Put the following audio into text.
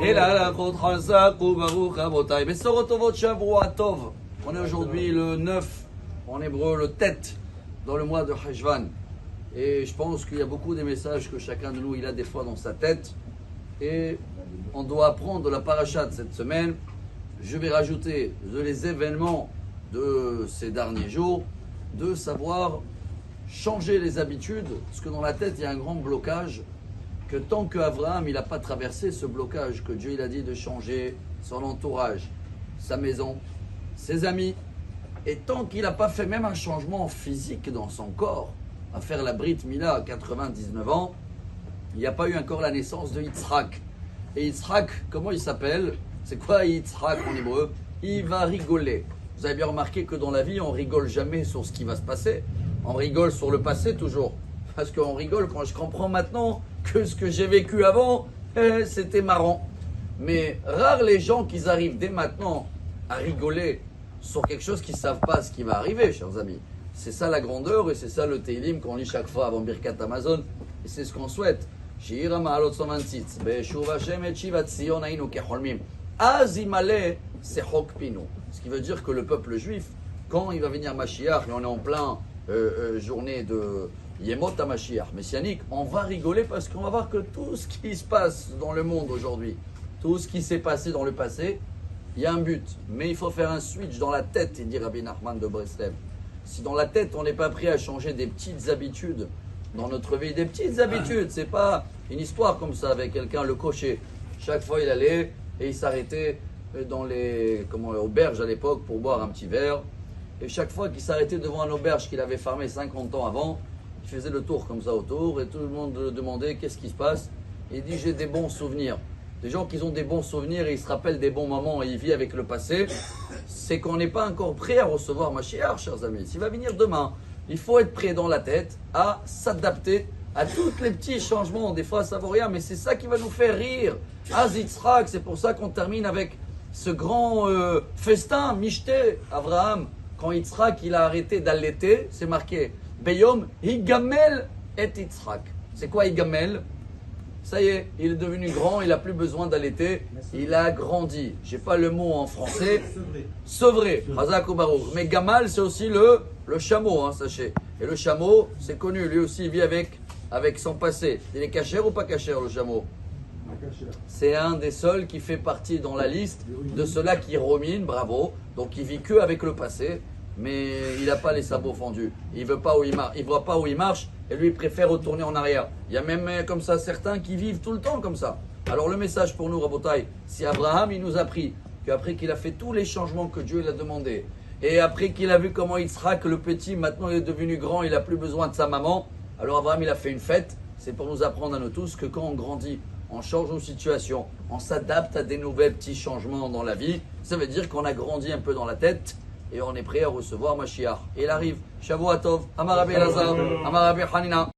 Et là, on est aujourd'hui le 9, en hébreu le tête, dans le mois de Heshvan. Et je pense qu'il y a beaucoup des messages que chacun de nous il a des fois dans sa tête. Et on doit apprendre de la paracha de cette semaine. Je vais rajouter les événements de ces derniers jours, de savoir changer les habitudes, parce que dans la tête il y a un grand blocage, que tant qu'Abraham il n'a pas traversé ce blocage, que Dieu il a dit de changer son entourage, sa maison, ses amis, et tant qu'il n'a pas fait même un changement physique dans son corps, à faire la Brit Mila à 99 ans, il n'y a pas eu encore la naissance de Yitzhak. Et Yitzhak, comment il s'appelle? C'est quoi Yitzhak en hébreu? Il va rigoler. Vous avez bien remarqué que dans la vie, on rigole jamais sur ce qui va se passer. On rigole sur le passé toujours. Parce qu'on rigole quand je comprends maintenant que ce que j'ai vécu avant, c'était marrant. Mais rares les gens qui arrivent dès maintenant à rigoler sur quelque chose qu'ils ne savent pas ce qui va arriver, chers amis. C'est ça la grandeur et c'est ça le Teilim qu'on lit chaque fois avant Birkat Amazon. Et c'est ce qu'on souhaite. Shira Ma'alot Somantzitz, Beshuv Hashem et Shivat Zion Ainu Kecholmim. Azimale Sechok Pinu. Ce qui veut dire que le peuple juif, quand il va venir Mashiach, et on est en plein journée de Yemot HaMashiach messianique, on va rigoler parce qu'on va voir que tout ce qui se passe dans le monde aujourd'hui, tout ce qui s'est passé dans le passé, il y a un but. Mais il faut faire un switch dans la tête, dit Rabbi Nachman de Breslev. Si dans la tête, on n'est pas prêt à changer des petites habitudes dans notre vie, des petites habitudes, c'est pas une histoire comme ça avec quelqu'un, le cocher. Chaque fois, il allait et il s'arrêtait dans les auberges à l'époque pour boire un petit verre. Et chaque fois qu'il s'arrêtait devant un auberge qu'il avait fermé 50 ans avant, il faisait le tour comme ça autour et tout le monde le demandait qu'est-ce qui se passe. Et il dit j'ai des bons souvenirs. Des gens qui ont des bons souvenirs et ils se rappellent des bons moments et ils vivent avec le passé, c'est qu'on n'est pas encore prêt à recevoir Mashiach, chers amis. S'il va venir demain, il faut être prêt dans la tête à s'adapter à tous les petits changements. Des fois, ça vaut rien, mais c'est ça qui va nous faire rire. Az Yitzhak, c'est pour ça qu'on termine avec ce grand festin, Mishté, Abraham. Quand Yitzhak il a arrêté d'allaiter, c'est marqué Beyom Higamel et Yitzhak. C'est quoi Higamel? Ça y est, il est devenu grand, il n'a plus besoin d'allaiter, il a grandi. Je n'ai pas le mot en français. Sevré. Hazak ou Baruch. Mais Gamal, c'est aussi le chameau, hein, sachez. Et le chameau, c'est connu, lui aussi, il vit avec son passé. Il est cachère ou pas cachère, le chameau? C'est un des seuls qui fait partie dans la liste de ceux-là qui ruminent, bravo. Donc il vit que avec le passé, mais il n'a pas les sabots fendus. Il veut pas où il marche, il voit pas où il marche, et lui il préfère retourner en arrière. Il y a même comme ça certains qui vivent tout le temps comme ça. Alors le message pour nous, Rabotai, si Abraham il nous a pris qu'après qu'il a fait tous les changements que Dieu lui a demandé, et après qu'il a vu comment Yitzhak le petit maintenant il est devenu grand, il n'a plus besoin de sa maman, alors Abraham il a fait une fête. C'est pour nous apprendre à nous tous que quand on grandit, on change nos situations, on s'adapte à des nouveaux petits changements dans la vie. Ça veut dire qu'on a grandi un peu dans la tête et on est prêt à recevoir Mashiach. Et il arrive, Shavuot Tov, Amar Rabbi Elazar, Amar Rabbi Hanina.